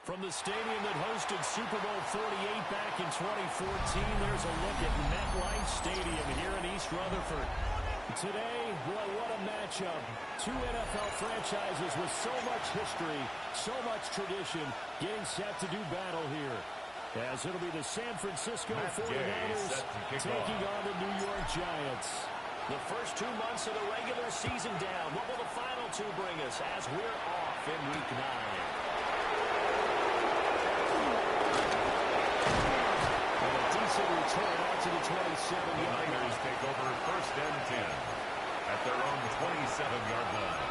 From the stadium that hosted Super Bowl 48 back in 2014, there's a look at MetLife Stadium here in East Rutherford. Today, boy, what a matchup. Two NFL franchises with so much history, so much tradition, getting set to do battle here. As it'll be the San Francisco 49ers taking on the New York Giants. The first 2 months of the regular season down. What will the final two bring us as we're off in Week 9? Return out to the 27-yard line. Niners take over 1st and 10 at their own 27-yard line.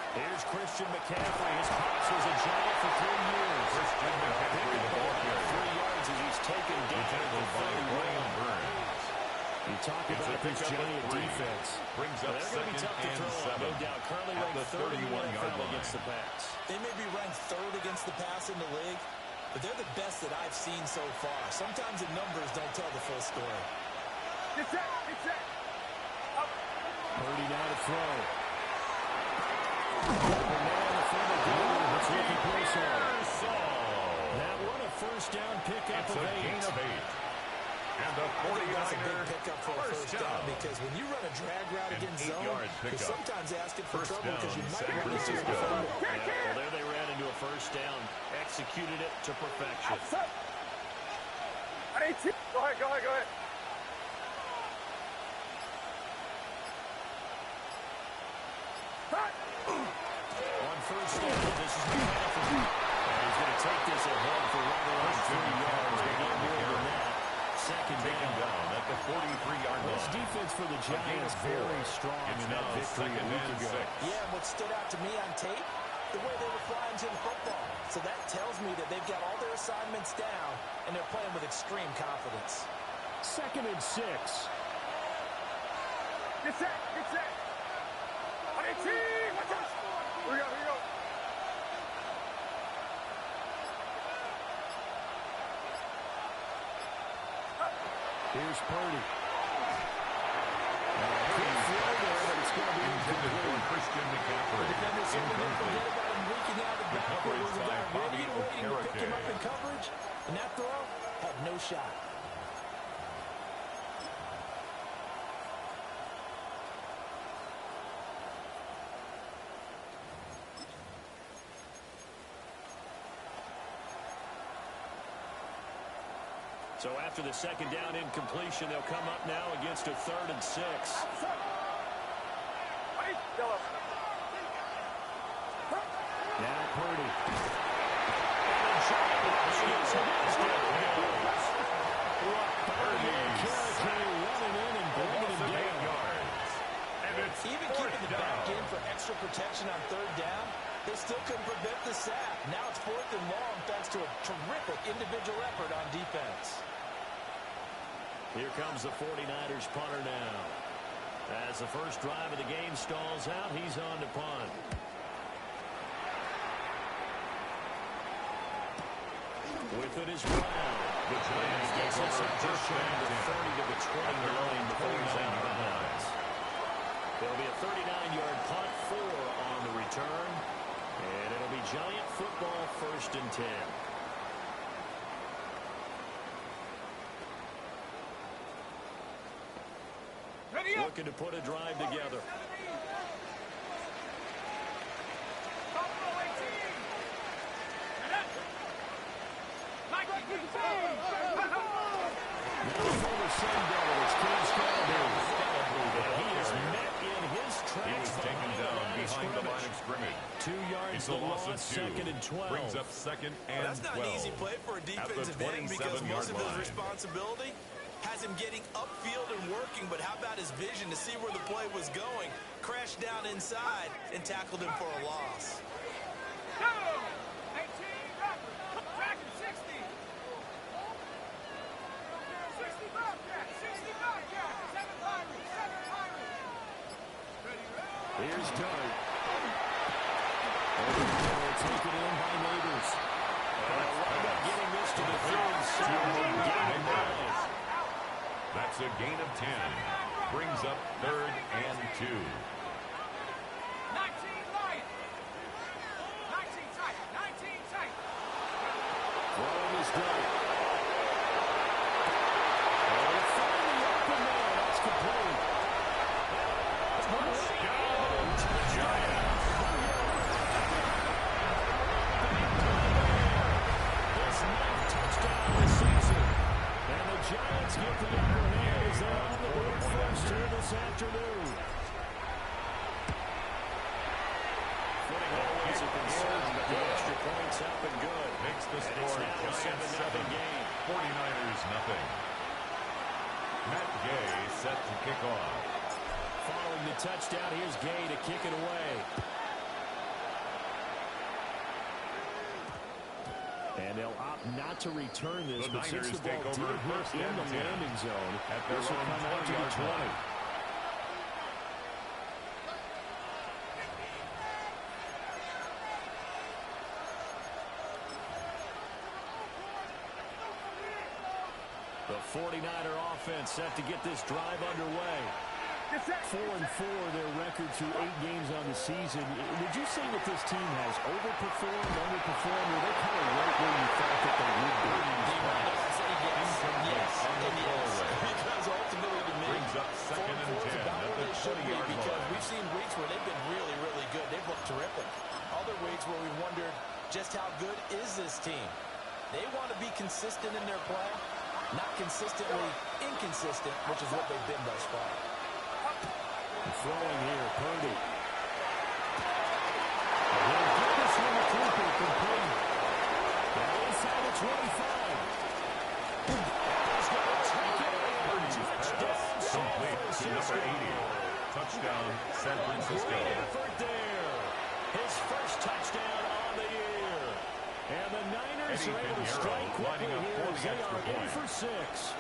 Here's Christian McCaffrey. His pops was a Giant for 3 years. Christian McCaffrey, the ball carrier. 3 yards as he's taken down the Burns. You talk about this Giant defense. Brings up second and 7. No doubt. Currently ranked 31-yard line against the pass. They may be ranked 3rd against the pass in the league, but they're the best that I've seen so far. Sometimes the numbers don't tell the full story. Get set. Purdy now to throw. That one a first down pickup of 8. Gain of 8. And a 49er big pickup for a first down because when you run a drag route against zone, you're sometimes asking for trouble because you might run into a defender. Well, there they ran into a first down. Executed it to perfection. Go ahead. On first down, this is McCaffrey. And he's going to take this ahead for right around 3 yards. They get more than that. Second down at the 43-yard line. This defense for the Giants very strong in that victory a week ago. Yeah, and what stood out to me on tape, the way they were flying to the football. So that tells me that they've got all their assignments down, and they're playing with extreme confidence. 2nd and 6. Get set. Watch out. Here we go. Here's Purdy. Quick throw there, but it's going to be intended for Christian McCaffrey. Incomplete. Recoveries by Bobby Okereke. Pick him up in coverage, and that throw had no shot. So after the second down incompletion, they'll come up now against a 3rd and 6. Now Purdy. Even keeping the back in for extra protection on 3rd down, they still couldn't prevent the sack. Now it's 4th and long thanks to a terrific individual effort on defense. Here comes the 49ers punter now. As the first drive of the game stalls out, he's on to punt. With it is Brown. The Giants gets us up just shy of the 30 to the 29 before he's out of bounds. There'll be a 39-yard punt, 4 on the return. And it'll be Giant football 1st and 10. Looking to put a drive together. He is met in his tracks. Taken down behind the line of scrimmage. 2 yards the loss, 2nd and 12. Brings up 2nd and 12. That's not an easy play for a defensive end because most of his responsibility has him getting upfield and working, but how about his vision to see where the play was going, crashed down inside, and tackled him for a loss. Here's Dart. Take it in by Neighbors. And wind up getting this to the 37. That's a gain of 10. Brings up 3rd and 2. 19 Lions. 19 tight. 19 tight. Throwing his Dart. And finally open there. That's complete. Touchdown to the Giants. His 9th touchdown of the season. And the Giants get the upper hand as they're on the board first here this afternoon. Footing always a concern, but the extra points up and good. Makes the And it's score now a Giants 7-0 7, game. 49ers nothing. Matt Gay set to kick off. Following the touchdown, here's Gay to kick it away. And they'll opt not to return this, The but since Niners the ball take did over hit first in and the 10 landing zone, at their this will own come out to the 20-yard 20. line. The 49er offense set to get this drive underway. 4-4 their record through 8 games on the season. Would you say that this team has overperformed, underperformed, or they kind of right where you thought that they would be? Yes, because ultimately to me, Brings up 2nd and 10 about at where the they should be, 20-yard because line. we've seen weeks where they've been really, really good. They've looked terrific. Other weeks where we wondered just how good is this team. They want to be consistent in their play, not consistently inconsistent, which is what they've been thus far. Throwing here, Purdy. They'll get this one to Cooper, complete. Now inside the 25. He's going to take it over. Touchdown, San Complete to Francisco. number 80. Touchdown, San Francisco. Great effort there. His first touchdown on the year. And the Niners Eddie are able to Pinheiro strike quickly lining up here for as the they extra are in point. for 6.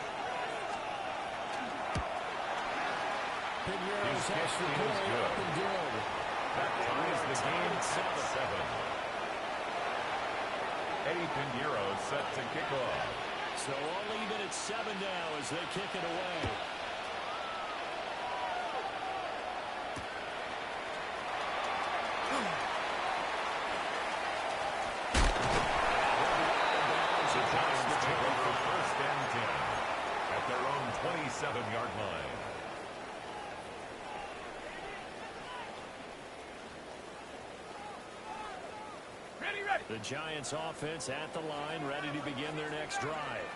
Pinheiro's His kick extra is point good. up and good. That ties the game at 7. Eddie Pinheiro set to kick off. So all even at 7 now as they kick it away. The Giants take over 1st and 10 at their own 27-yard line. The Giants offense at the line, ready to begin their next drive.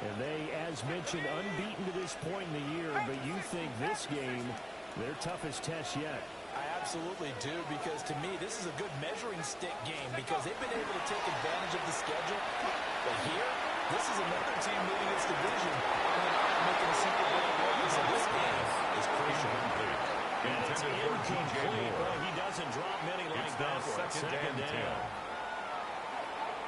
And they, as mentioned, unbeaten to this point in the year, but you think this game, their toughest test yet. I absolutely do, because to me, this is a good measuring stick game because they've been able to take advantage of the schedule. But here, this is another team leading its division and they're making a Super Bowl run. So this game is crucial. And it's Intended for DJ incomplete. Moore. Well, he doesn't drop many like It's that. now second and 10.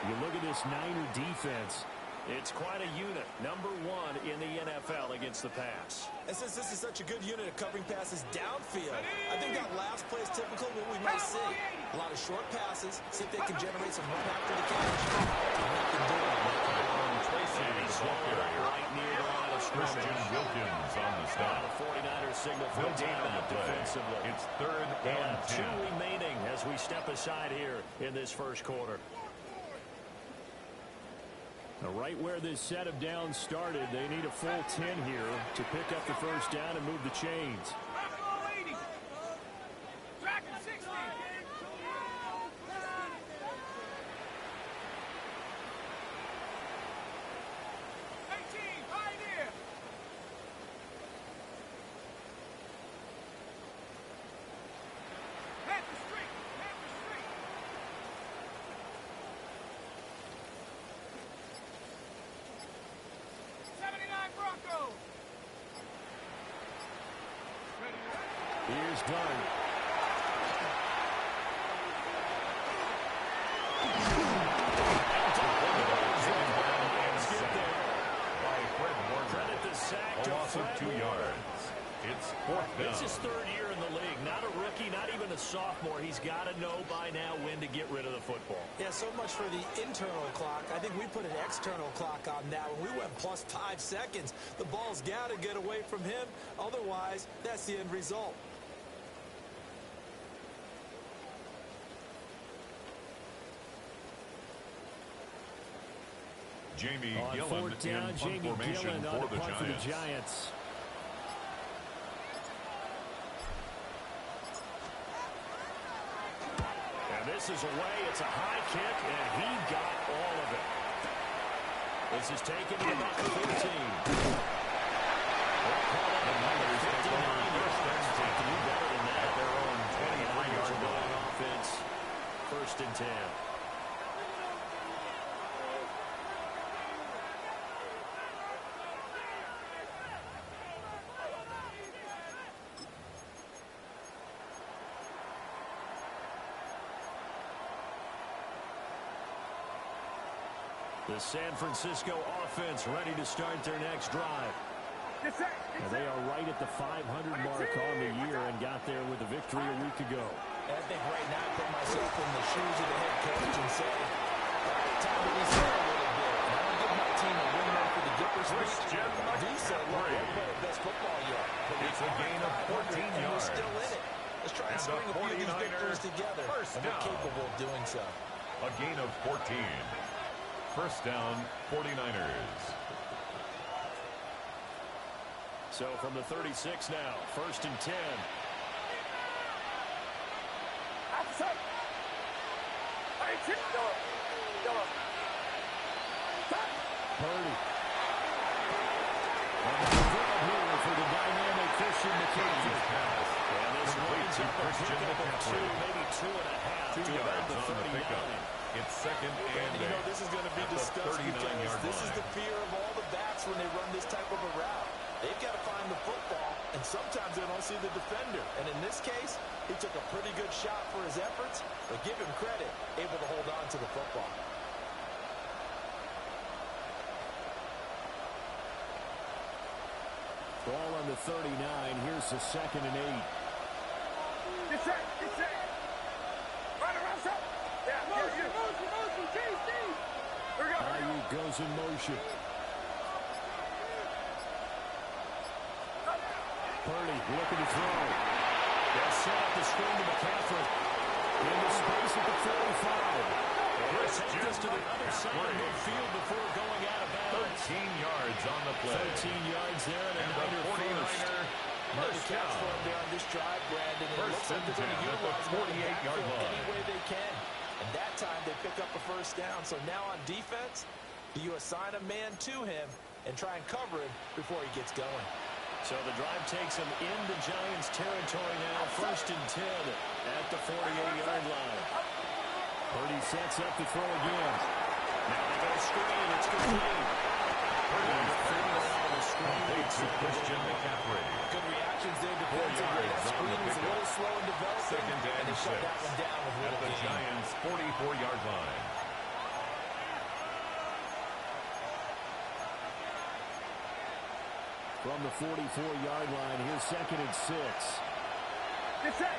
You look at this Niner defense. It's quite a unit. Number 1 in the NFL against the pass. And since this is such a good unit of covering passes downfield, I think that last play is typical of what we might see. A lot of short passes, see if they can generate some run after the catch. Nothing doing. Tracy is the ball carrier. Right near the line of Christian scrimmage. Wilkins on the stop. The 49ers signal for No a gain on timeout the play. defensively. It's 3rd And and 2 10. remaining as we step aside here in this first quarter. Now, right where this set of downs started, they need a full 10 here to pick up the first down and move the chains. Here's Dunn. Credit the sack A to loss of Fred 2 Warner. yards. It's 4th down. It's his 3rd year in the league. Not a rookie, sophomore, he's got to know by now when to get rid of the football. Yeah, so much for the internal clock. I think we put an external clock on that. When we went plus 5 seconds, the ball's got to get away from him. Otherwise, that's the end result. Jamie On Gillen fourth down, in punt Jamie formation Gillen on for the the punt for the Giants. Giants. And this is away. It's a high kick, and he got all of it. This is taken to about the 15. The Niners take over first and 10. Do better than that. At their own 23-yard Going line. offense, first and 10. The San Francisco offense ready to start their next drive. And they are right at the 500 mark on the year and got there with a victory a week ago. I think right now I put myself in the shoes of the head coach and say, all right, time to reset a little bit. And I want to give my team a win run for the Gippers. Visa, look, they play their best football yet. But It's a gain of 14 and yards. we're still in it. Let's try and string a few of these victories together. First And we're down. capable of doing so. A gain of 14. First down, 49ers. So from the 36 now, first and 10. Purdy. And the throw here for the dynamic Christian McCaffrey. And this winds up a pickup of 2, maybe 2.5. 2 to about yards the on the 39. pickup. It's second and You know, this is going to be at the discussed because 39-yard this is line. the fear of all the backs when they run this type of a route. They've got to find the football, and sometimes they don't see the defender. And in this case, he took a pretty good shot for his efforts, but give him credit, able to hold on to the football. Ball on the 39. Here's the second and 8. Get set. Right around top. Yeah, motion. Here we go. Ayuk goes in motion. Purdy looking to throw. They'll set up the screen to McCaffrey. Into space at the 45. And he'll take this to the other side of midfield before going out of bounds. 13 yards on the play. 13 yards there and a And the Niner first. 49er Another first catch for down. him there on this drive, Brandon. And it First looks like they're going to and 10 at the utilize him on the 48-yard backfield line. any way they can. And that time they pick up a first down. So now on defense, do you assign a man to him and try and cover him before he gets going? So the drive takes him into Giants territory now. First and 10 at the 48-yard line. Purdy sets up to throw again. Now they go screen. It's complete. Purdy complete to Christian McCaffrey. Good reactions there 4 defensively. yards That on screen the was a pickup. little slow in developing. Second and and they shut 6 that one down with at little the gain. Giants' 44-yard line. From the 44-yard line, here's second and 6. Get set.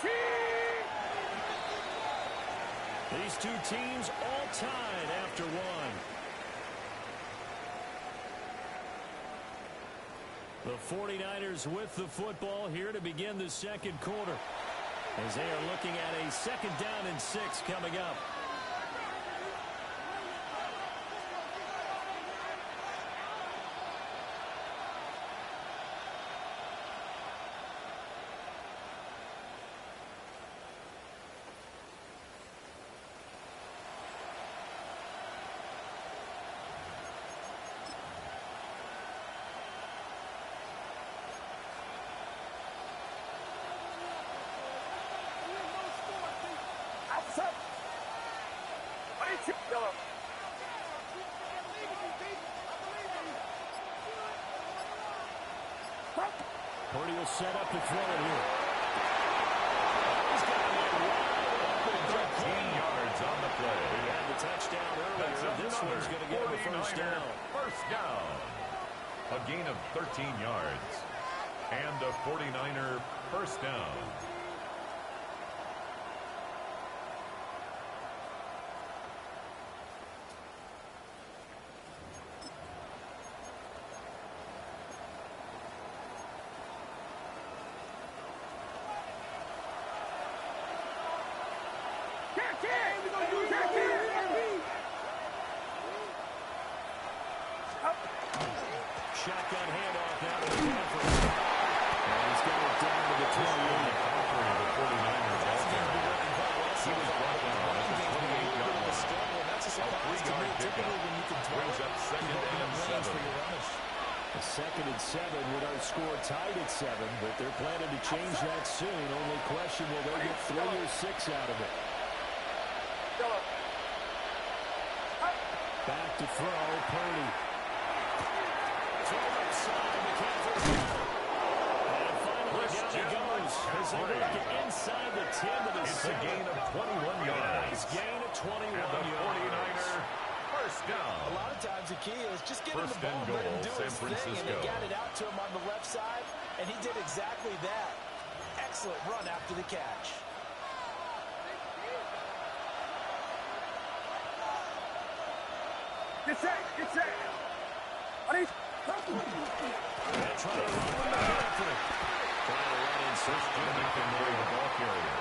18. These two teams all tied after one. The 49ers with the football here to begin the second quarter, as they are looking at a second down and 6 coming up. Purdy will set up to throw it here. He's got him in wide open. 13 yards on the play. He had the touchdown That's earlier. This another one's going to get him a first 49er down. First down. A gain of 13 yards. And a 49er First down. Shotgun handoff now to the Panthers. And he's got it down to the 28. The 49ers he was brought down at the 28-yard line. That's a surprise to me. Typically when you can throw Brings up second and 7. A 2nd and 7 with our score tied at 7, but they're planning to change that soon. Only question, will they get 3 or 6 out of it? Back to throw, Purdy. Throw outside, McCaffrey's got it. And finally down he goes as they make it inside the 10 to the 7. It's a gain of 21 yards. Nice gain of 21 and the 49er first down. A lot of times the key is just getting First the ball and goal, and do San his thing, and Francisco. they got it out to him on the left side, and he did exactly that. Excellent run after the catch. Get set, get set. Ready? And trying to run with McCaffrey. Trying to run in First down and the ball carrier.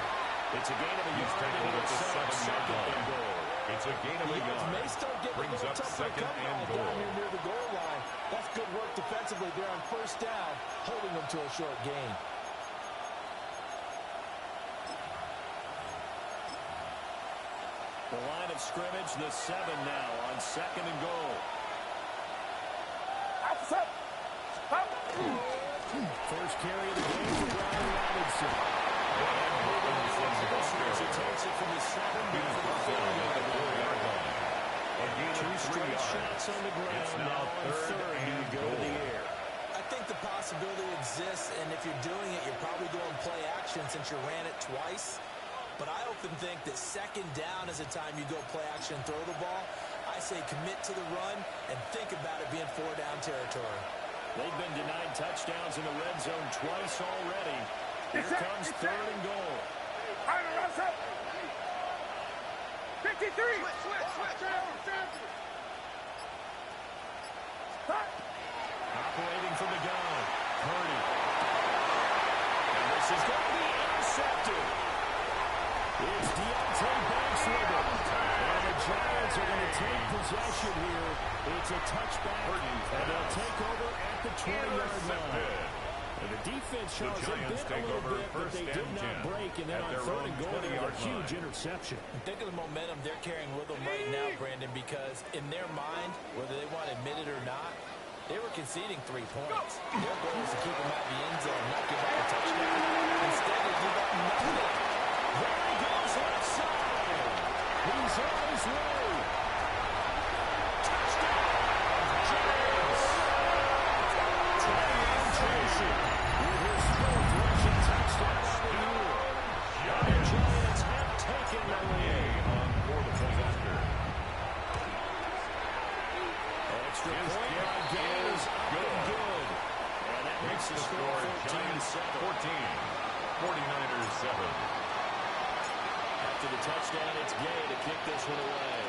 It's a gain of a He's yard tackled and at the it's 7-yard second and line. goal. It's a gain of a Eagles may yard. still get a Brings little up tougher to second come and by goal. down here near the goal line. That's good work defensively there on first down, holding them to a short gain. The line of scrimmage, the 7 now on 2nd and goal. First carry of the game for Brian Robinson. He takes it from the 7 down to the 4-yard line. Two straight shots on the ground. It's now third and go to the air. I think the possibility exists, and if you're doing it, you're probably going play action since you ran it twice. But I often think that 2nd down is a time you go play action and throw the ball. I say commit to the run and think about it being 4-down territory. They've been denied touchdowns in the red zone twice already. Here comes 3rd and goal. 53. Operating from the gun. Purdy. And this is going to be intercepted. It's Deontay Banks with it. And the Giants are going to take possession here. It's a touchback, and they'll take over at the 20-yard line. And the defense shows a little bit, but they did not break. And then on 3rd and goal, they have a huge interception. Think of the momentum they're carrying with them right now, Brandon, because in their mind, whether they want to admit it or not, they were conceding 3 points. Their goal is to keep them out of the end zone, not give up a touchdown. Instead, they give up nothing. There he goes left side. He's on his way. Touchdown, Giants. Trey Tracy with his 4th rushing touchdown of the year. And the Giants have taken the lead. On for the point after. Extra point by Gay is up and good. And that makes the score 14-7. 49ers 7. After the touchdown, it's Gay to kick this one away.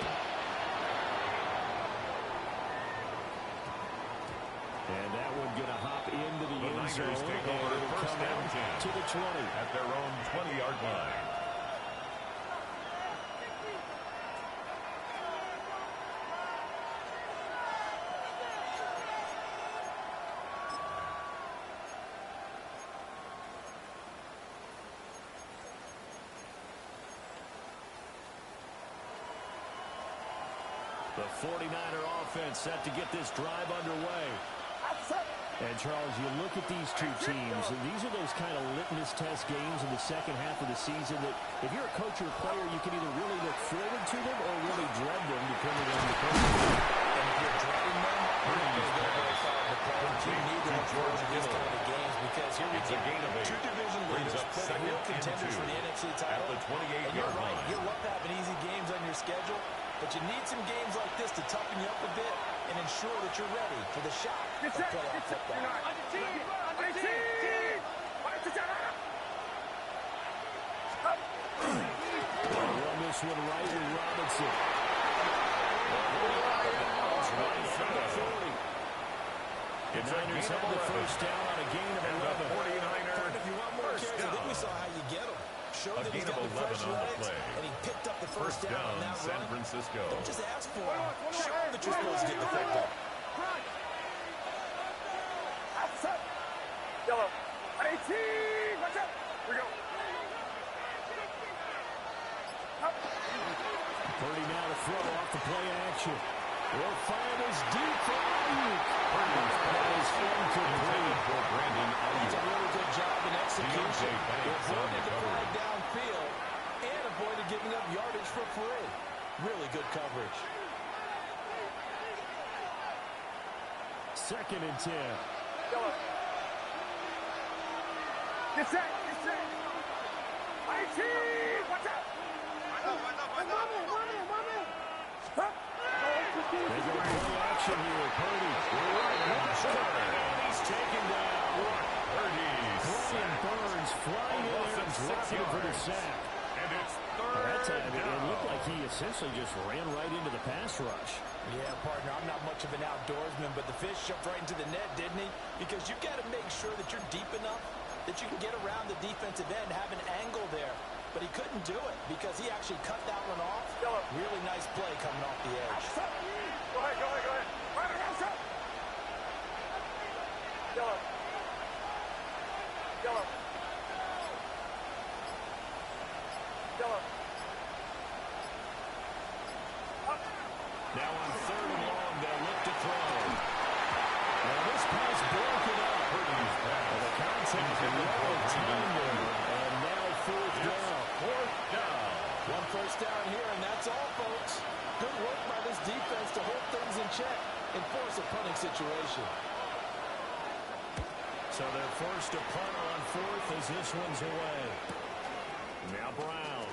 And that one going to hop into the end zone. Niners take over And it'll first come down out 10 to the 20. at their own 20-yard line. The 49er offense set to get this drive underway. And, Charles, you look at these two teams, and these are those kind of litmus test games in the second half of the season that if you're a coach or a player, you can either really look forward to them or really dread them, depending on the coach. And if you're dreading them, you're not going to go very far in the play. You need to look forward to these kind of games because here we go. Two division leaders play real contenders for the NFC title. At the 28-yard and you're right, line. you love having easy games on your schedule, but you need some games like this to toughen you up a bit and ensure that you're ready for the shot of playoff football. this one right with Robinson. The Niners have the first down on a gain of 11. 49er If you want more carries, I think we saw how you get them. Show that he's got the fresh legs, and he picked up the first down on that San run. Francisco. Don't just ask for him. Show him that you're supposed to get the football. Outside. Yellow. 18. Watch out. Here we go. Purdy now to throw off the play action. Will find his deep for Ayuk. That is incomplete. For Brandon It's a Ayuk. really good job in execution. DJ Banks They on the avoided the coverage. flag downfield and avoided giving up yardage for free. Really good coverage. 2nd and 10. Yellow. Get set. Get set. 18. Watch out. They go play action here. Purdy. He's taken down. Brian Burns flying in there and dropping it for the sack. And it's That third time, it down. looked like he essentially just ran right into the pass rush. Yeah, partner, I'm not much of an outdoorsman, but the fish jumped right into the net, didn't he? Because you've got to make sure that you're deep enough that you can get around the defensive end, have an angle there. But he couldn't do it because he actually cut that one off. Really nice play coming off the edge. Go ahead, go ahead, go ahead. Right, outside. Yellow. Yellow. Yellow. Up. Now on 3rd and long, they'll look to throw. Now this pass broken up. The contact is well timed there. And now 4th down. 4th down. One first down here, and that's all, folks. Good work by this defense to hold things in check and force a punting situation. So they're forced to punt on 4th as this one's away. Now Brown.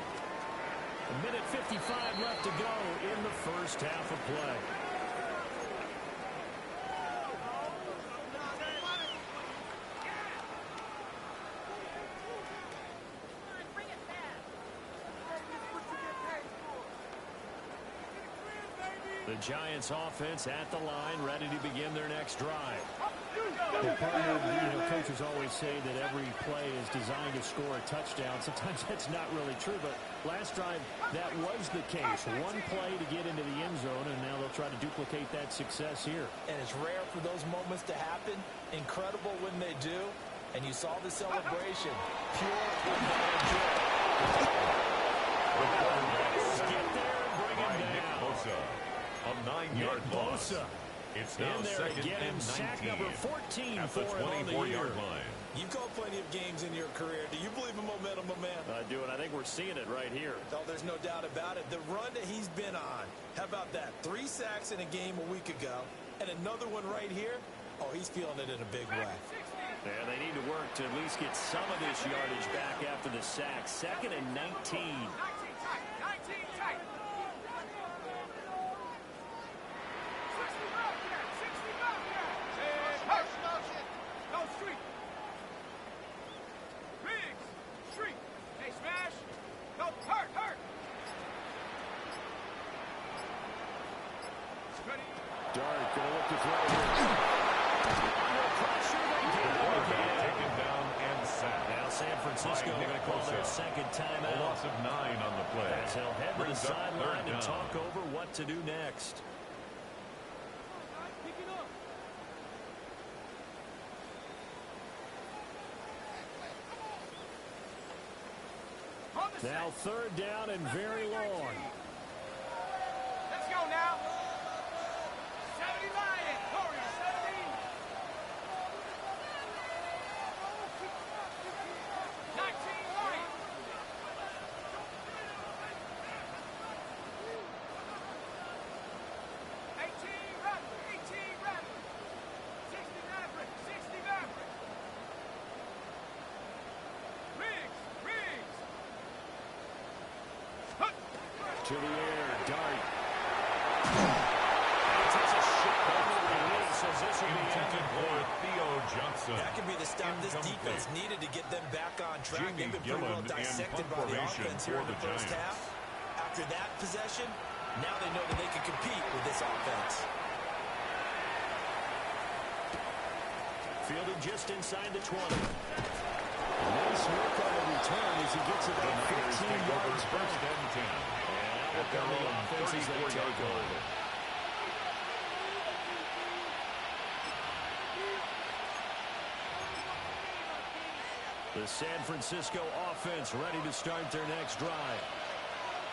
1:55 left to go in the first half of play. The Giants offense at the line, ready to begin their next drive. Well, partner, coaches always say that every play is designed to score a touchdown. Sometimes that's not really true, but last drive that was the case. One play to get into the end zone, and now they'll try to duplicate that success here. And it's rare for those moments to happen. Incredible when they do. And you saw the celebration. Pure unbounded joy. Get there and bring him down. Bosa. A 9-yard loss. It's now in there 2nd again, and sack 19 number 14 at the for him on the year. 24-yard line. You've called plenty of games in your career. Do you believe in momentum, my man? I do, and I think we're seeing it right here. Oh, there's no doubt about it. The run that he's been on. How about that? 3 sacks in a game a week ago, and another one right here. Oh, he's feeling it in a big way. Yeah, they need to work to at least get some of this yardage back after the sack. 2nd and 19. 19 tight. 60 back there. No street. Riggs. Street. Hey, smash. No, hurt. Ready. Dart going to look to throw here. Under pressure, they get him again. Taken down and sacked. Now San Francisco going to call their second A timeout. loss of 9 on the play. As they'll head to the Brings up sideline 3rd and down. talk over what to do next. Pick it up. Now 3rd down and very long. Let's go now. 70 Lions. Warriors, 70. 19 Lions. 18 Raptors. 18 Raptors. 60 Mavericks. 60 Mavericks. Riggs. To the air, Dart. Intended for Theo Johnson. That could be the stop this defense needed to get them back on track. Jimmy They've been pretty well Gillen in dissected punt by the formation offense here in for the the first Giants. half. after that possession, now they know that they can compete with this offense. Fielded just inside the 20. Nice work on the return as he gets about 15 yards first and 10. At their own 34-yard line. The San Francisco offense ready to start their next drive.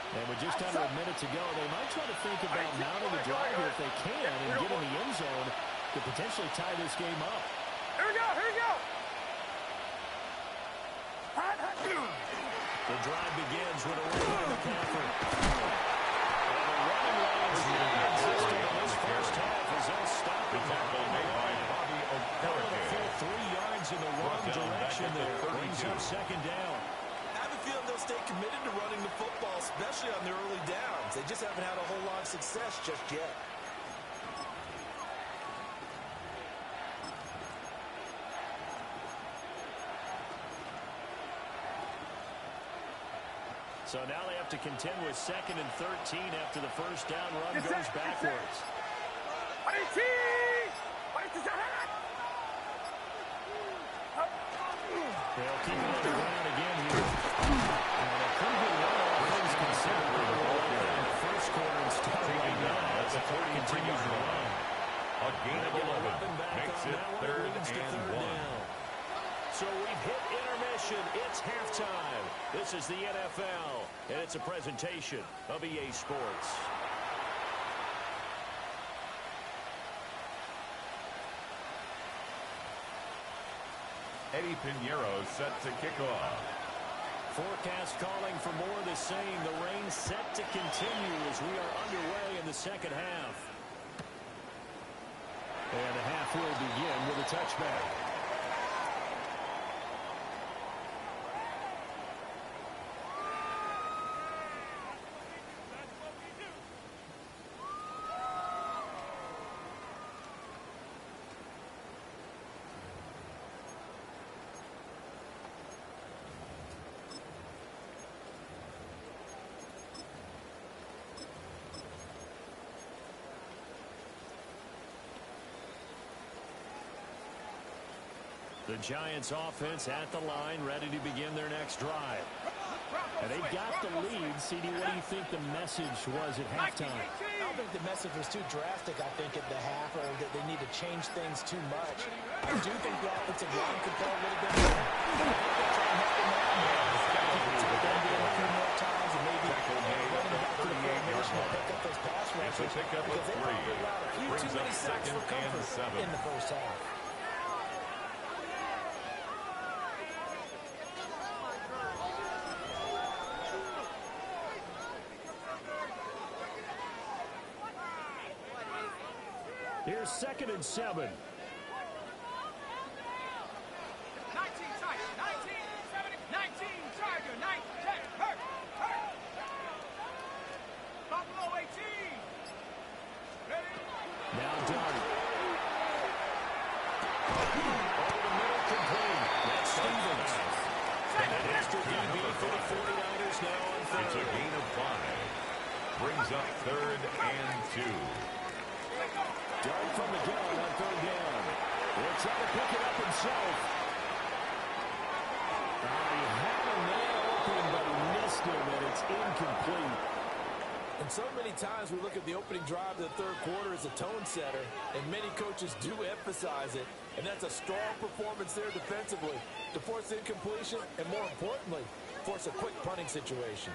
And with just under a minute to go, they might try to think about mounting a drive here if they can and get in the end zone to potentially tie this game up. Here we go, here we go. The drive begins with a run by McCaffrey. And the running lane's non-existent in this first half as they'll stop it. A full 3 yards in the wrong direction there. Brings up second down. I have a feeling they'll stay committed to running the football, especially on their early downs. They just haven't had a whole lot of success just yet. So now they have to contend with 2nd and 13 after the first down run goes backwards. They'll keep it on the ground again here. And a pretty good run, all things considered. In the first quarter and start right now as the clock continues to run. A gain of 11 makes it 3rd and 1. So we've hit intermission. It's halftime. This is the NFL, and it's a presentation of EA Sports. Eddie Pinheiro set to kick off. Forecast calling for more of the same. The rain set to continue as we are underway in the second half. And the half will begin with a touchback. The Giants offense at the line, ready to begin their next drive. And they've got the lead. CD, what do you think the message was at halftime? I don't think the message was too drastic, I think, at the half, or that they need to change things too much. I do think the offensive line could play a little bit more. I think they'll try and help them out. Take them a few more times and maybe running back to the formation and pick up those pass rushes. Because they probably allowed a few too many sacks for comfort in the first half. Here's 2nd and 7. 19 Tiger, 9, 10, hurt. Buffalo 18. Ready? Now Darby. Over the middle, complete. That's Stevens. And an extra DB for the 49ers now on third. It's a gain of 5. Brings up 3rd and 2. Dart from the gun on 3rd down. He'll try to pick it up himself. He had a man open, but he missed him, and it's incomplete. And so many times we look at the opening drive of the third quarter as a tone setter, and many coaches do emphasize it. And that's a strong performance there defensively to force incompletion and, more importantly, force a quick punting situation.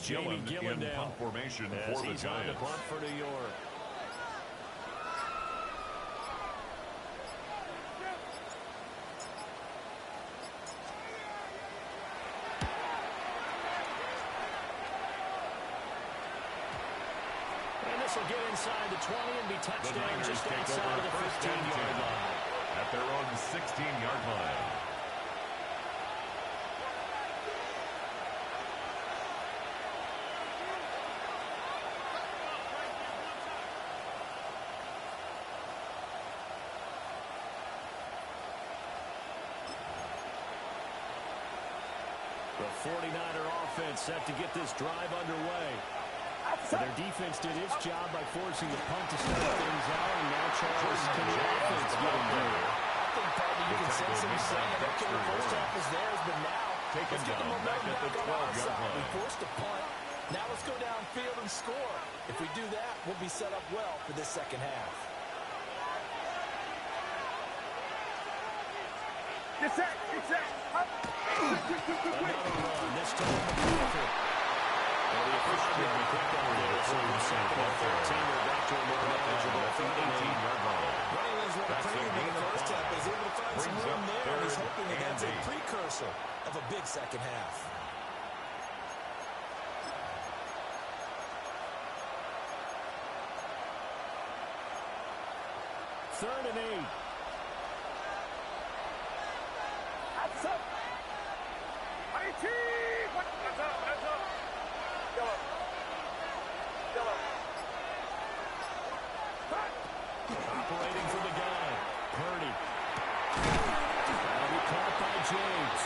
Jamie Gillen in punt formation for the Giants. On the punt for New York. And this will get inside the 20 and be touchdown just outside of the 15-yard line. At their own 16-yard line. The 49er offense set to get this drive underway. And their defense did its job by forcing the punt to start things out, and now Charles can the offense get him there. I think, partner, you can sense him saying, okay, the first half is theirs, but now let's get the momentum back on our side. We forced a punt. Now let's go downfield and score. If we do that, we'll be set up well for this second half. Get set. Another run, this time with the effort. Well, the official didn't pick on there, so the second and 13 are back to a more manageable 18-yard line. Riley's won a pretty good first half. He's able to find some room there, and he's hoping that that's a precursor of a big second half. Third and 8. That's up. 18. That's up. Yellow. Operating for the guy. Purdy. That'll be caught by James.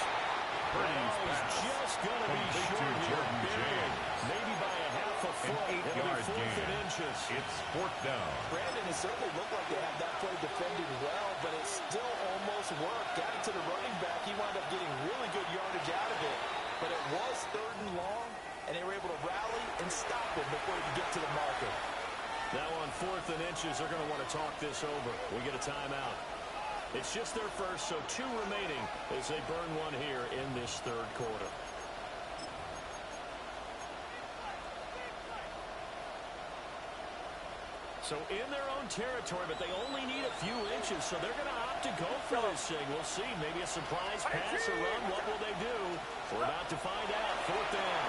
Purdy's just going to be short here. Maybe by a half a foot. An 8-yard gain. Inches. It's fourth down. Brandon, it certainly looked like they had that play defended well, but it still almost worked. Got it to the running back. He wound up getting really good yardage out of it. But it was third and long, and they were able to rally and stop it before he could get to the marker. Now on 4th and inches, they're going to want to talk this over. We get a timeout. It's just their first, so 2 remaining as they burn one here in this third quarter. So in their own territory, but they only need a few inches, so they're going to opt to go for this thing. We'll see. Maybe a surprise pass or run. What will they do? We're about to find out. 4th down.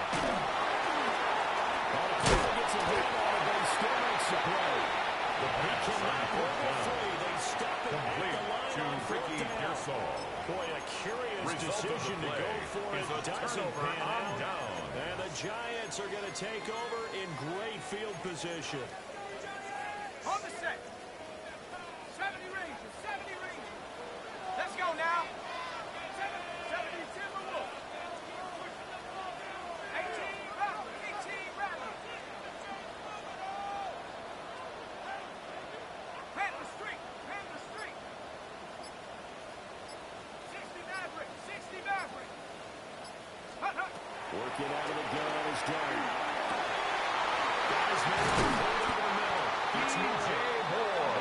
Well, the gets a hit on it, but he still makes the play. He cannot break it free. They stop it at the line on 4th down. Boy, a curious decision to go for it. Doesn't pan out. And the Giants are going to take over in great field position. On the set. 70 ranges. Let's go now. 70 Timberwolves. 18 Rattlers. Panther Street. 60 Maverick. Hut. Working out of the gun is Derry. Guys moving over the middle. It's DJ Moore.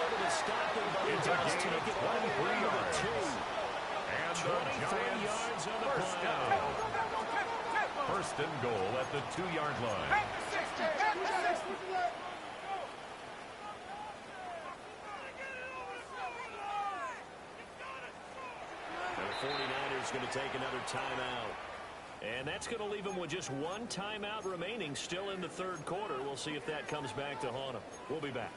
Able to stop him, but he does take it all the way to the 2. And the 23 yards on the first play. down. First and goal at the 2-yard line. Panther 60. And the 49ers going to take another timeout. And that's going to leave them with just 1 timeout remaining still in the third quarter. We'll see if that comes back to haunt them. We'll be back.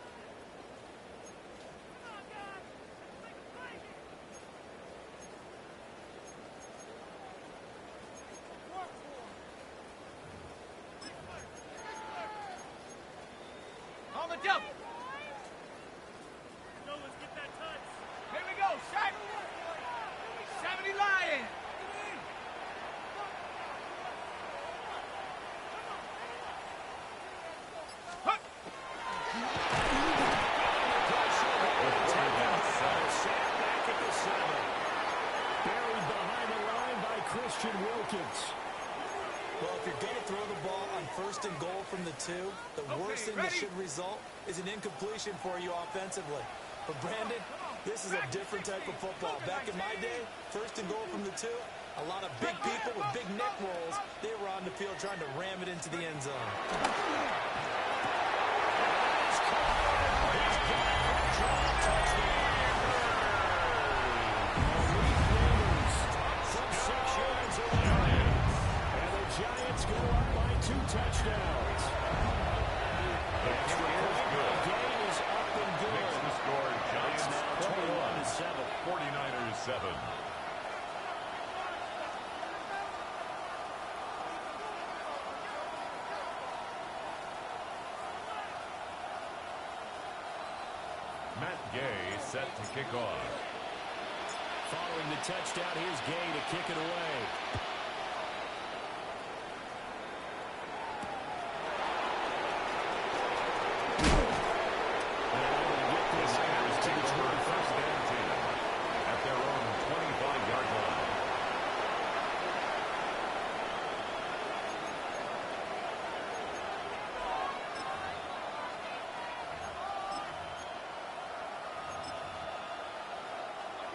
On the double. Here we go, Shaq. 70 Lions. Well, if you're going to throw the ball on first and goal from the 2, the worst thing that should result is an incompletion for you offensively. But, Brandon, this is a different type of football. Back in my day, first and goal from the 2, a lot of big people with big neck rolls, they were on the field trying to ram it into the end zone. Giants go up by 2 touchdowns. The kick is good. The game is up and good. Makes the score Giants now 21-7. 49ers 7. Matt Gay set to kick off. Following the touchdown, here's Gay to kick it away.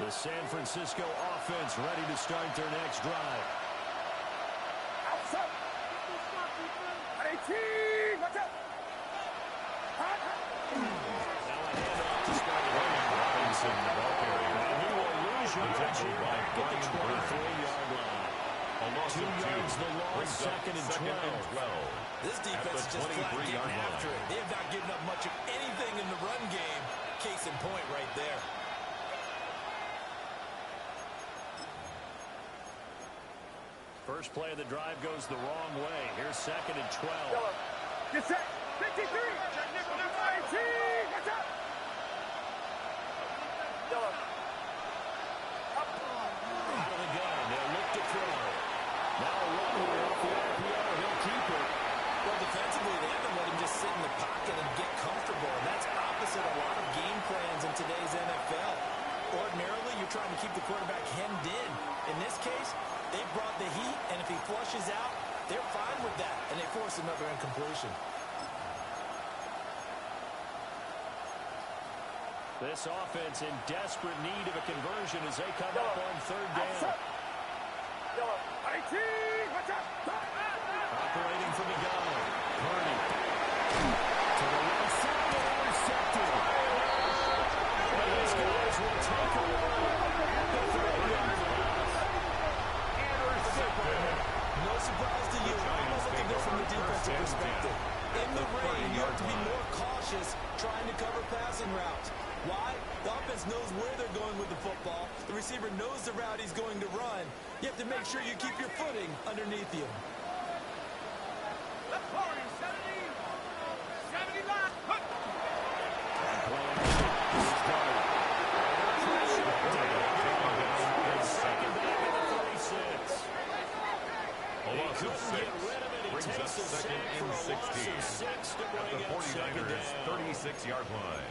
The San Francisco offense ready to start their next drive. Outside. 18. Watch out. Now a handoff to Spider-Man. Robinson, the ball carrier. And he will lose yards here back at the 23-yard line. A loss 2 of 2. yards the loss, Brings up second and 12. This defense is just flat getting after it. They have not given up much of anything in the run game. Case in point right there. First play of the drive goes the wrong way. Here's second and 12. Get set. 53. 19. Watch out. Out of the gun. They'll look to throw. Now a run here off the RPO. He'll keep it. Well, defensively, they haven't let him just sit in the pocket and get comfortable. And that's opposite a lot of game plans in today's NFL. Ordinarily, you're trying to keep the quarterback hemmed in. In this case, they brought the heat, and if he flushes out, they're fine with that, and they force another incompletion. This offense in desperate need of a conversion as they come up on third down. 19. Watch out. Operating from the gun. Purdy. To the right side and intercepted. And these guys will take a run at the 30-yard line. No surprise to you. I'm looking at this from the defensive perspective. In the rain, you have to be more cautious trying to cover passing routes. Why? The offense knows where they're going with the football. The receiver knows the route he's going to run. You have to make sure you keep your footing underneath you. Left corner. 70. 70 line. Second down at the 36. A loss of 6. Brings up second and 16. At the 49ers' 36-yard line.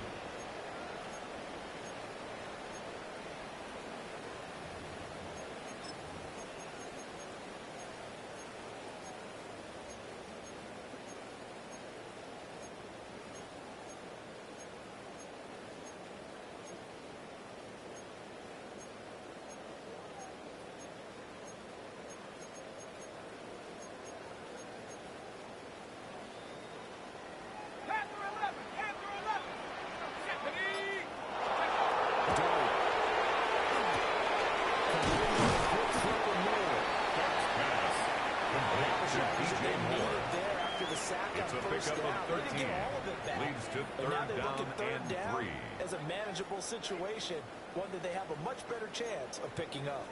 As a manageable situation, one that they have a much better chance of picking up.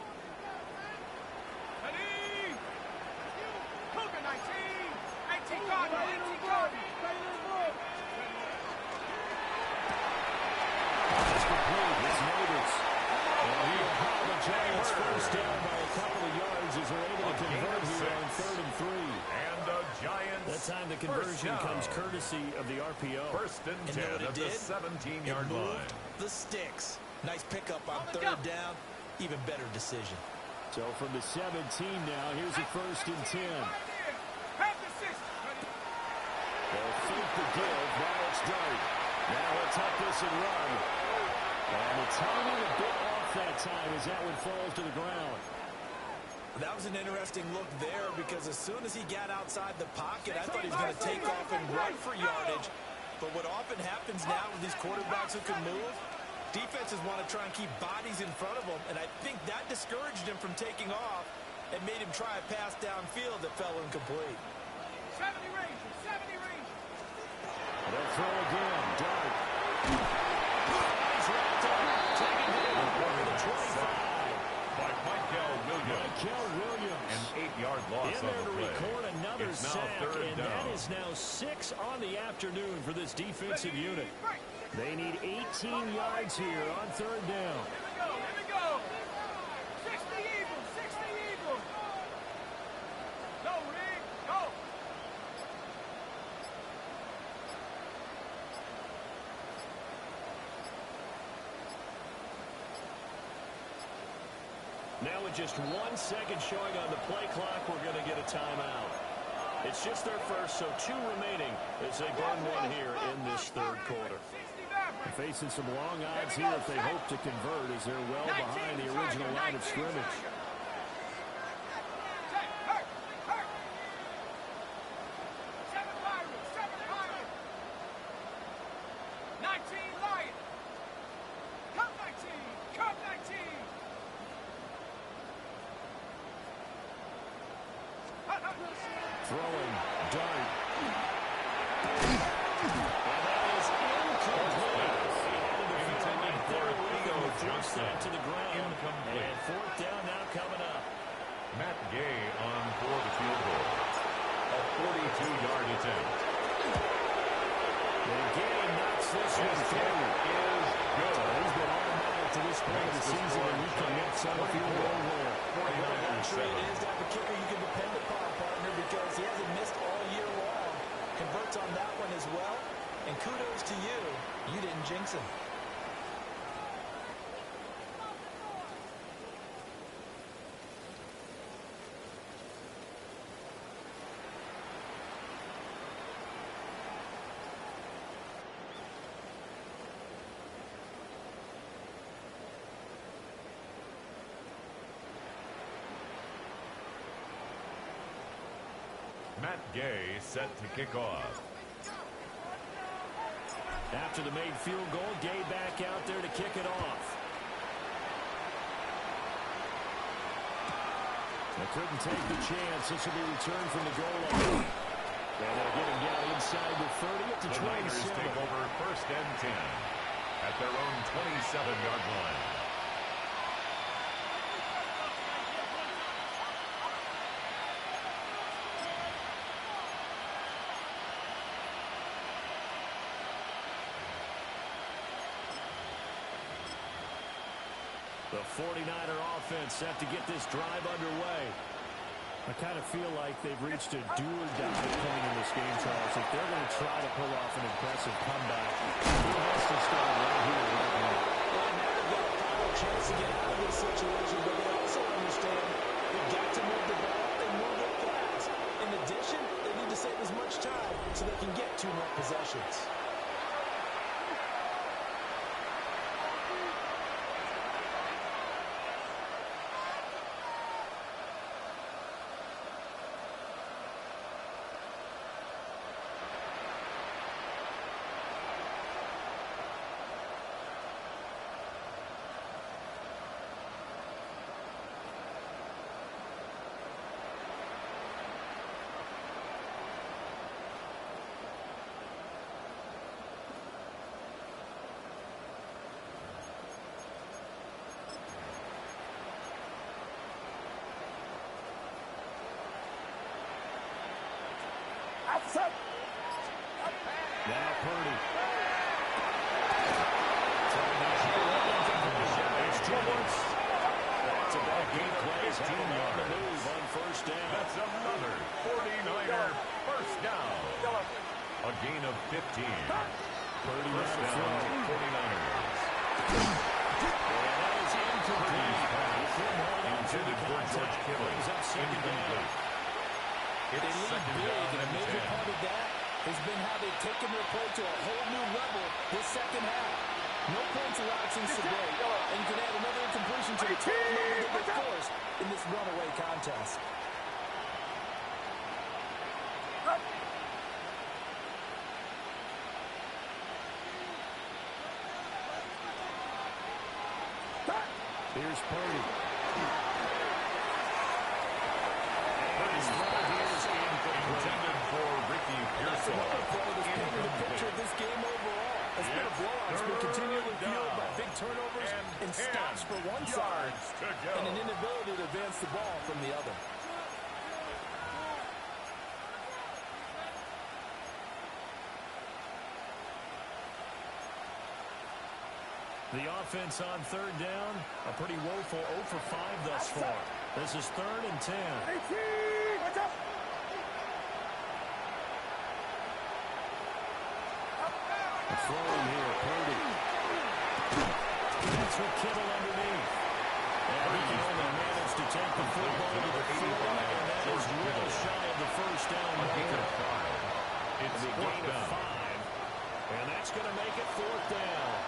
Ready. Cougar 19. 18 Cardinal. 18 Cardinal. It's complete. It's Neighbors. And he'll have the Giants first down by a couple of yards as they're able to convert here on 3rd and 3. And the Giants. That time the conversion comes courtesy of the RPO. First and 10 at the 17-yard line. The sticks. Nice pickup on 3rd down. Even better decision. So from the 17 now, here's a 1st and 10. They'll fake the give. Now it's Dart. Now he'll tuck this and run. And the timing a bit off that time as that one falls to the ground. That was an interesting look there because as soon as he got outside the pocket, I thought he was going to take off and run for yardage. But what often happens now with these quarterbacks who can move, defenses want to try and keep bodies in front of them, and I think that discouraged him from taking off and made him try a pass downfield that fell incomplete. 70 Rangers. 70 Rangers. They'll throw again. Dart. He's wrapped up. Taking down over the 25. By Michael Williams. An 8-yard loss in on there the to play. record another It's now sack, 3rd and down. that is now 6 on the afternoon for this defensive unit. They need 18 yards here on 3rd down. Here we go. 60 Eagles. 60 Eagles. Go, Rick. Go. Now with just 1 second showing on the play clock, we're going to get a timeout. It's just their first, so 2 remaining as they burn one here in this 3rd quarter. 60 Maverick. Facing some long odds here if they hope to convert, as they're well behind the original line of scrimmage. Throwing dart. That to the ground. Incomplete. And fourth down now coming up. Matt Gay on for the field goal. A 42-yard attempt. And Gay knocks this one through. Is good. He's been automatic to this point of the season, and he commits on a field goal there. Actually, it is that the kicker you can depend upon, partner, because he hasn't missed all year long. Converts on that one as well. And kudos to you. You didn't jinx him. Matt Gay set to kick off. After the made field goal, Gay back out there to kick it off. They couldn't take the chance. This will be returned from the goal line. And they'll get him down inside the 30 at the 27. Niners take over first and 10 at their own 27-yard line. The 49er offense set to get this drive underway. I kind of feel like they've reached a do-or-die point in this game, Charles. If they're going to try to pull off an impressive comeback, he has to start right here, right now. Well, now they've got a final chance to get out of this situation, but they also understand they've got to move the ball and move it fast. In addition, they need to save as much time so they can get 2 more possessions. Now Purdy. It's Jones. That's about 8 plays. Having on the move on first down. That's another 49er first down. A gain of 15. Purdy First now down, throwing. 49ers. And that is incomplete. Intended for George Kittle. Brings up second down. They lead big, and a major part of that has been how they've taken their play to a whole new level this second half. No points allowed since the break, and you can add another incompletion to the 12 number that they forced in this runaway contest. Here's Purdy. Intended for Ricky Pearsall. The picture of this game overall has been a blowout. It's been continually fueled by big turnovers and stops for one side and an inability to advance the ball from the other. The offense on third down, a pretty woeful 0 for 5 thus far. This is 3rd and 10. Throwing here, Purdy. That's with Kittle underneath. And he can only manage to take the football to the field, and that is real shy of the first down. A gain of 5. It's a gain of 5. And that's going to make it 4th down.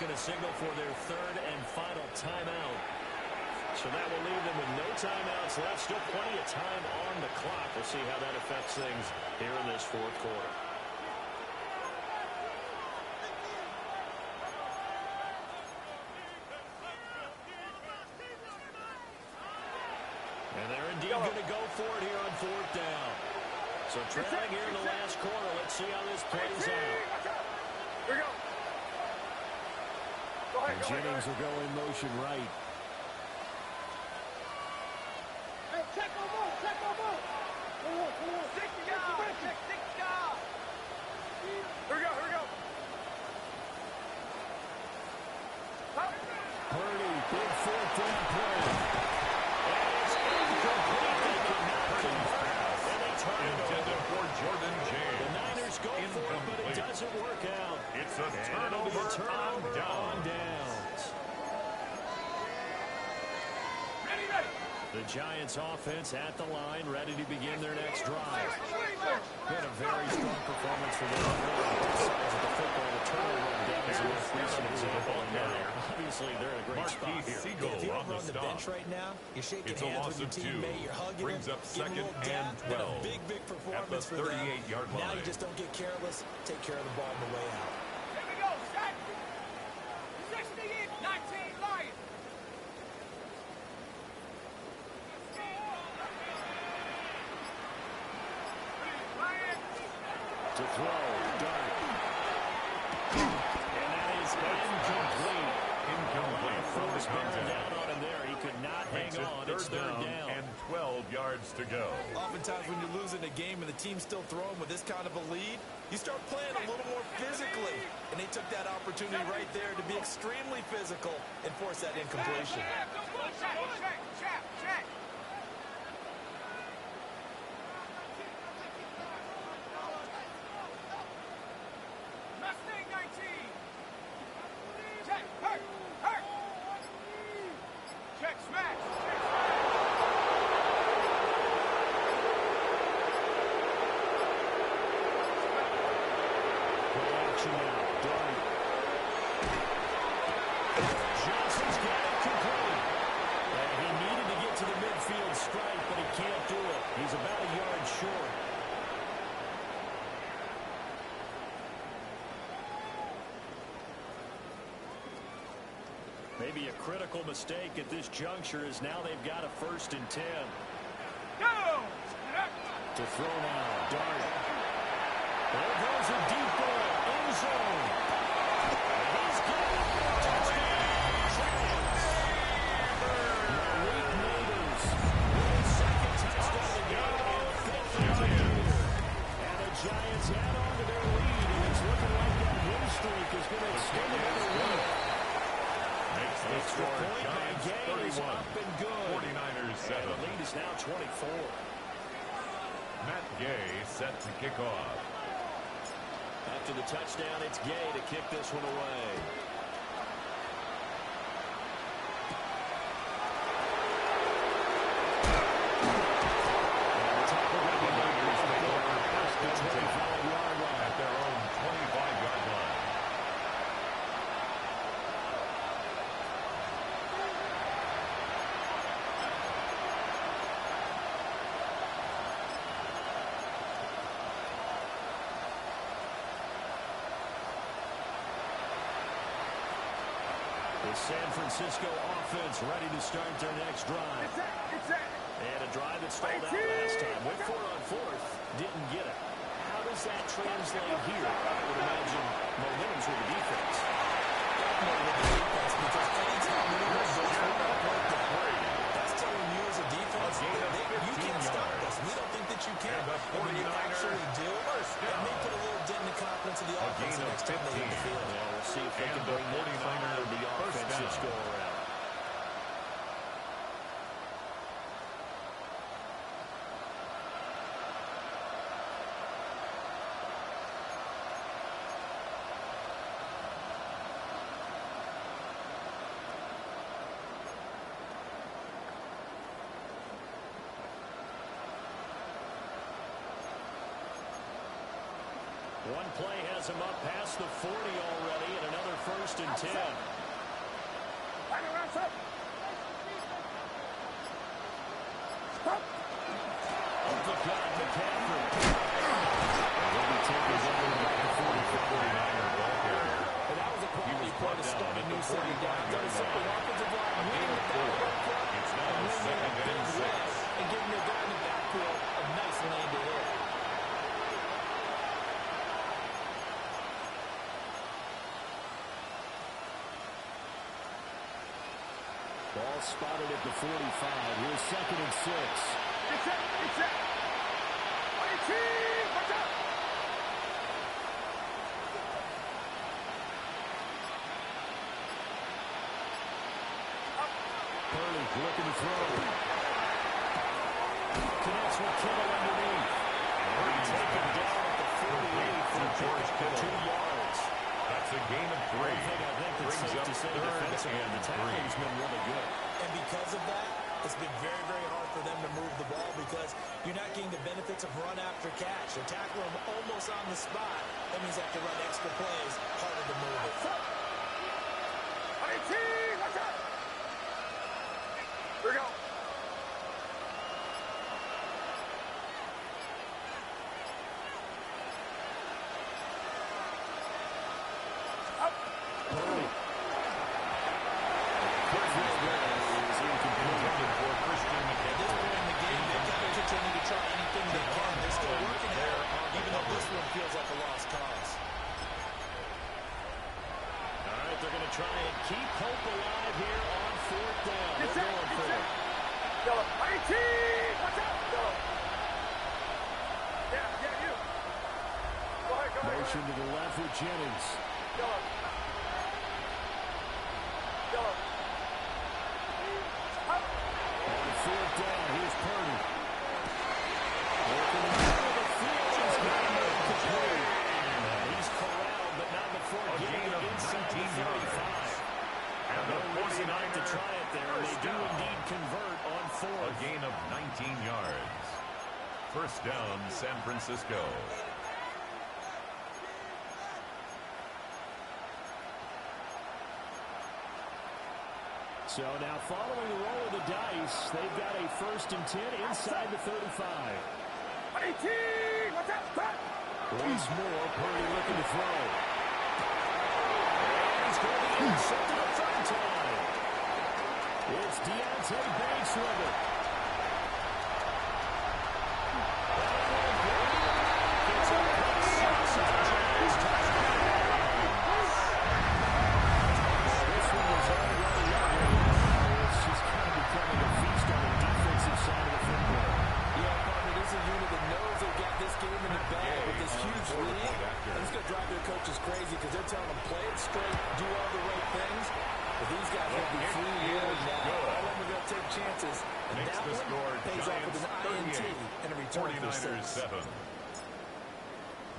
going to signal for their third and final timeout. So that will leave them with no timeouts left. Still plenty of time on the clock. We'll see how that affects things here in this fourth quarter. And they're indeed going to go for it here on fourth down. So trailing here in the last quarter. Let's see how this plays out. Here we go. And Jennings will go in motion right. Hey, check on move. Check on move. Come on. Stick the guy. Stick the guy. Here we go. Purdy, big fourth down play. And it's incomplete. They could not convert. And they turn it Intended over. for Jordan James. The Niners go for it, but it doesn't work out. It's a And it'll be a turnover down. on downs. Ready. The Giants offense at the line, ready to begin their next drive. Been a very strong performance for them on both sides of the football. The turnover on downs is the most recent example. And now, obviously, they're in a great spot here. If you're over on the bench right now, you're shaking It's a hands loss with your of 2. teammate, you're hugging Brings him, up giving him a second little and dap. Been 12. a big At the performance for them. 38-yard line. Now you just don't get careless. Take care of the ball on the way out. Here we go. Set. 60 in. 19 Lions. To throw, Dart. And that is incomplete. Incomplete from the Force bearing contact. down on him there. He could not Makes hang it on. It's third down. and 12 yards to go. Oftentimes when you're losing a game and the team's still throwing with this kind of a lead, you start playing a little more physically. And they took that opportunity right there to be extremely physical and force that incompletion. Check. Mustang 19. Check. Hurt. Check. Smash. Play action now. Dart. Johnson's got it complete. He needed to get to the midfield stripe, but he can't do it. He's about a yard short. Maybe a critical mistake at this juncture is now they've got a 1st and 10. Go. To throw now, Dart. There goes a deep ball, end zone. He's got it. Touchdown, Giants. Malik Neighbors with his 2nd touchdown of the game and 5th of the year. And the Giants add on to their lead, and it's looking like that win streak is going to extend another week. Makes the Extra score point by Giants Gay is 31. up and good. 49ers And 7. the lead is now 24. Matt Gay set to kick off. After the touchdown, it's Gay to kick this one away. And the tackle will be made at the 25-yard line. At their own 25-yard line. The San Francisco offense ready to start their next drive. It's that. And a drive that stalled out last time. Went for it on 4th, didn't get it. How does that translate here? I would imagine momentum's with the defense. Because anytime you lose those that's telling you as a defense, you can't stop us. We don't think that you can. And the And when you 49ers actually do, it may put a little dent in the confidence of the offense the next time they hit the field. Yeah, we'll see if they And can the bring that 49ers fire to the first offense this down. go around. One play has him up past the 40 already, and another 1st and 10. Up the gut, McCaffrey. He'll be taken down at the 49er ball carrier. And that was a quality play to start a new second down. That is something offensive line winning the battle up front. It's now 2nd and 6. And giving their guy in the backfield a nice lane to hit. Ball spotted at the 45. Here's 2nd and 6. It's it. Watch out. Purdy looking to throw. Connects with Kittle underneath. Purdy taken down at the 48 for George Kittle. 2 yards. That's a gain of 3. I think it's safe to say defensively, the tackling's been really good. And because of that, it's been very, very hard for them to move the ball because you're not getting the benefits of run after catch. They're tackling them almost on the spot. That means they have to run extra plays, harder to move it. Watch out. Here we go. Feels like a lost cause. All right, they're going to try and keep hope alive here on 4th down. They're going for it. Watch out. Yeah, you. Go ahead. Motion to the left with Jennings. Go. On 4th down, here's Purdy. He's corralled, but not before getting it inside the 35. And no reason not to try it there. They do indeed convert on 4th. A gain of 19 yards. 1st down, San Francisco. So now following the roll of the dice, they've got a 1st and 10 inside the 35. Watch out. Once more, Purdy looking to throw. And he's going to be intercepted a 3rd time. It's Deontay Banks with it. Gets up past 6 of the Giants. This one was already up. It's just kind of becoming a feast on the defensive side of the football. Yeah, partner, this is a unit that knows they've got this game in the bag with this huge lead. And it's going to drive their coaches crazy because they're telling them play it straight, do all the right things. But these guys will be freewheeling now. All of them are going to take chances. And Makes that the one score pays off with an INT and a return for 49ers 6. 7.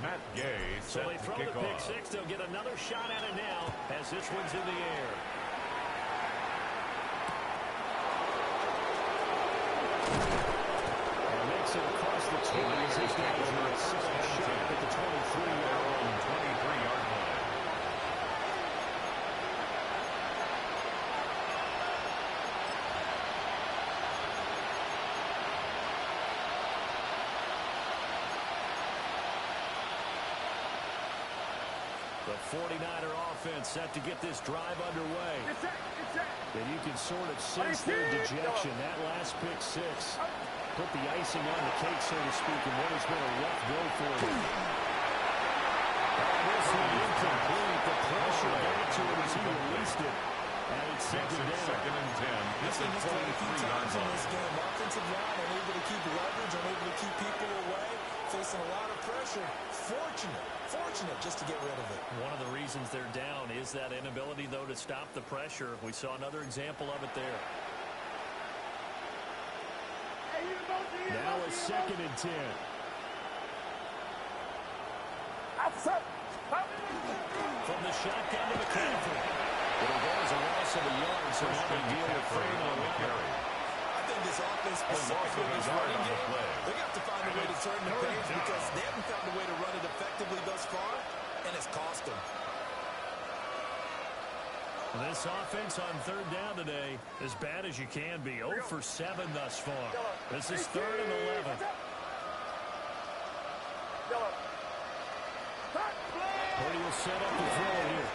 Matt Gay So set they to throw kick the pick off. 6. They'll get another shot at it now as this one's in the air. And makes it across the 20 as his guys are at 6 shot at the 23-yard line. The 49er offense set to get this drive underway. And you can sort of sense their dejection. That last pick 6 put the icing on the cake, so to speak, in what has been a rough go for them. This one incomplete. The pressure got to him as he released it. And it's second down. 2nd and 10. It's a 23-yard in this line. game. Offensive line unable to keep leverage, unable to keep people away, facing a lot of pressure. Fortunate just to get rid of it. One of the reasons they're down is that inability, though, to stop the pressure. We saw another example of it there. Now it's 2nd and 10. From the shotgun to McCaffrey. Well, there's a loss of a yard, so now they deal with McCaffrey third on the carry. I think this offense, specifically this running game, they're going to have to find a way to turn the page because they haven't found a way to run it effectively thus far, and it's cost them. This offense on third down today, as bad as you can be. 0 for 7 thus far. This is 3rd and 11. Purdy will set up the throw here.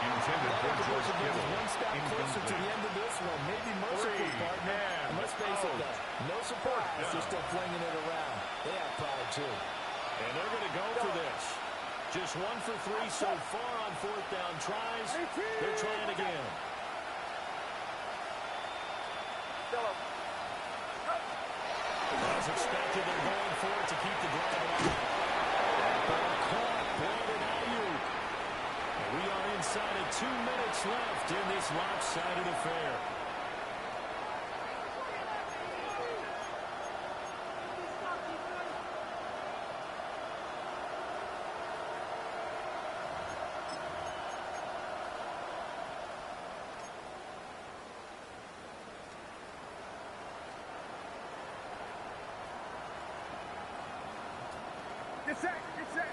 Intended for George Kittle. One step closer to the end of this one. Maybe merciful, partner. And let's face it, though, no surprise. They're still flinging it around. They have pride, too. And they're going to go for this. Just 1 for 3 so far on 4th down tries. They're trying again. As expected, they're going for it to keep the drive alive. Ball caught, Brandon Ayuk. We are inside of 2 minutes left in this lopsided affair. Get set.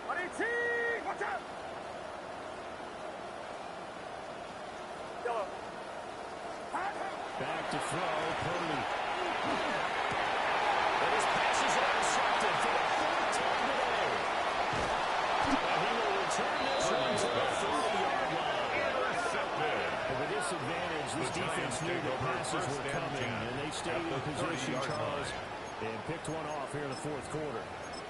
118, watch out. Back to throw, Purdy. And his pass is intercepted for the 4th time today. And he will return this one to the 30-yard line. Intercepted. And with this advantage, this defense knew the passes were coming, and they stayed in position, Charles, and picked one off here in the 4th quarter.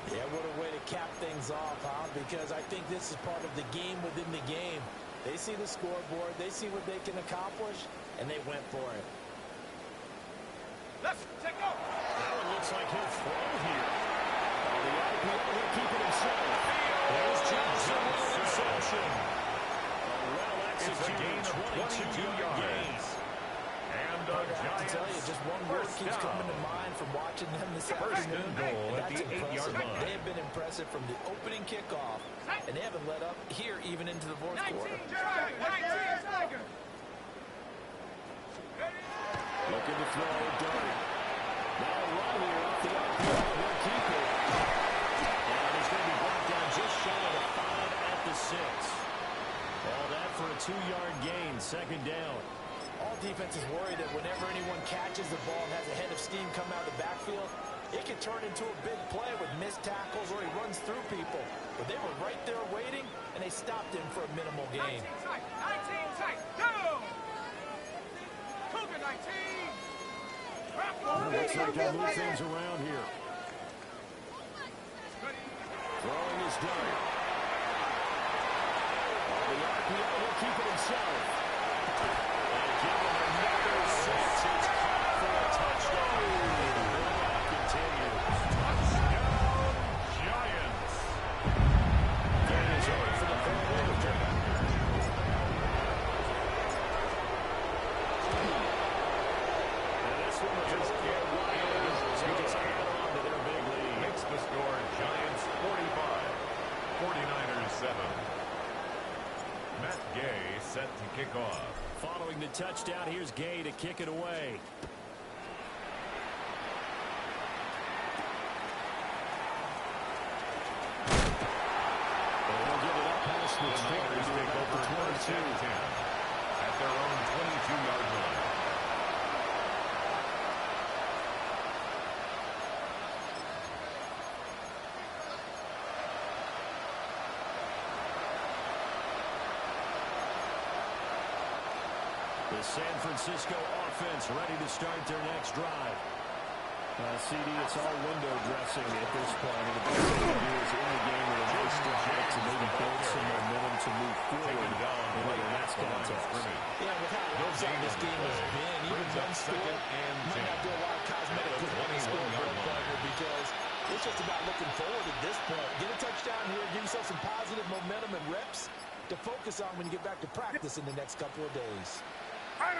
Yeah, what a way to cap things off, huh? Because I think this is part of the game within the game. They see the scoreboard, they see what they can accomplish, and they went for it. Let's take off. Now it looks like he'll throw here. The IPO will keep it himself. There's Johnson with an interception. A well-executed 22-yard gain. And I have to tell you, just one word keeps coming to mind from watching them this afternoon. goal at That's the 8-yard impressive. line. They have been impressive from the opening kickoff, and they haven't let up here even into the 4th quarter. Looking to throw a dart. Now a run here off the IPO. He'll keep it. And he's going to be brought down just shy of the 5 at the 6. All that for a 2-yard gain, 2nd down. All defenses worry that whenever anyone catches the ball and has a head of steam come out of the backfield, it can turn into a big play with missed tackles or he runs through people. But they were right there waiting, and they stopped him for a minimal gain. 19 tight, go! Cougar 19! Looks like they'll move things around here. Throwing his dart. The RPO will keep it himself. And give him another 6. It's caught for a touchdown. That continues. Touchdown, Giants. Game is over for the 3rd quarter. And this one was just get Lions take us ahead on to their big lead. Makes the score Giants 45, 49ers 7. Matt Gay set to kick off. Following the touchdown, here's Gay to kick it away. They'll give it up past the The Niners take over 22 at their own 22-yard line. The San Francisco offense ready to start their next drive. CD, it's all window dressing at this point. And the best thing to do is in the game with a nice drive to maybe build some momentum to move forward into the next contest. Yeah, with how lopsided this game has been, even one score might not do a lot of cosmetic good on the scoreboard, partner, because it's just about looking forward at this point. Get a touchdown here, give yourself some positive momentum and reps to focus on when you get back to practice in the next couple of days. Straight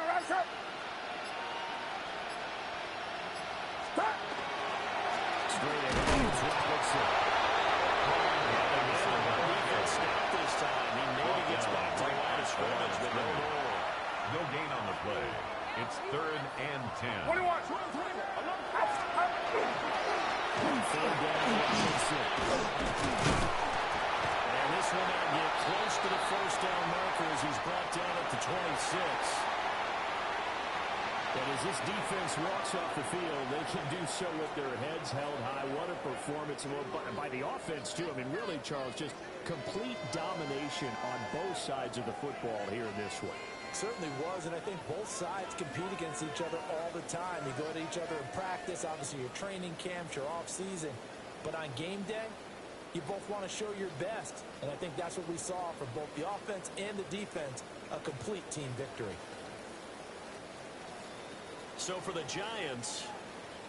ahead, it's Robinson. Stop this time. He maybe gets back to the line of scrimmage, but no first down marker as he's brought down at the 26. And as this defense walks off the field, they can do so with their heads held high. What a performance by the offense, too. I mean, really, Charles, just complete domination on both sides of the football here in this one. Certainly was, and I think both sides compete against each other all the time. You go to each other in practice, obviously your training camps, your off-season. But on game day, you both want to show your best. And I think that's what we saw from both the offense and the defense, a complete team victory. So for the Giants,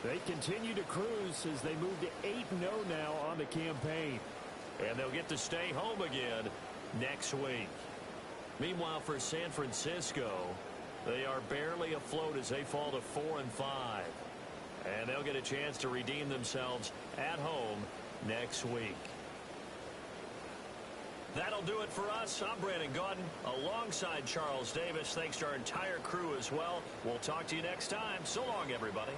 they continue to cruise as they move to 8-0 now on the campaign. And they'll get to stay home again next week. Meanwhile, for San Francisco, they are barely afloat as they fall to 4-5. And they'll get a chance to redeem themselves at home next week. That'll do it for us. I'm Brandon Gaudin alongside Charles Davis. Thanks to our entire crew as well. We'll talk to you next time. So long, everybody.